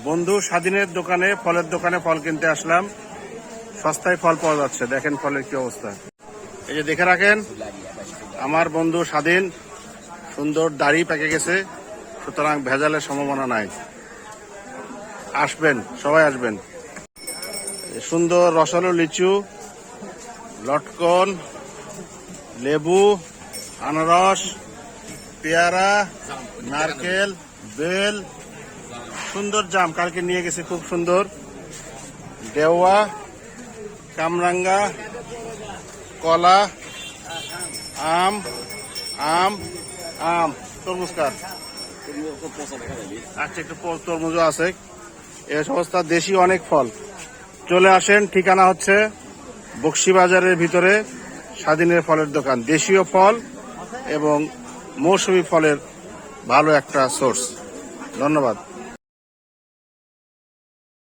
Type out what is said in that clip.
বন্ধু স্বাধীনের দোকানে ফল কিনতে আসলাম। সস্তায় ফল পাওয়া যাচ্ছে, দেখেন ফলের কি অবস্থা। এই যে দেখে রাখেন, আমার বন্ধু স্বাধীন সুন্দর দাড়ি পেকে গেছে, সুতরাং ভেজালের সম্ভাবনা নাই। আসবেন, সবাই আসবেন। সুন্দর রসালো লিচু, লটকন, লেবু, আনারস, পেয়ারা, নারকেল, বেল, সুন্দর জাম কালকে নিয়ে গেছে, খুব সুন্দর। দেওয়া, কামরাঙ্গা, কলা, আম আম আম তরমুজ কার আচ্ছা, একটু তরমুজও আছে। এই সমস্ত দেশি অনেক ফল। চলে আসেন, ঠিকানা হচ্ছে বকশীবাজারের ভিতরে স্বাধীনের ফলের দোকান। দেশীয় ফল এবং মৌসুমী ফলের ভালো একটা সোর্স। ধন্যবাদ।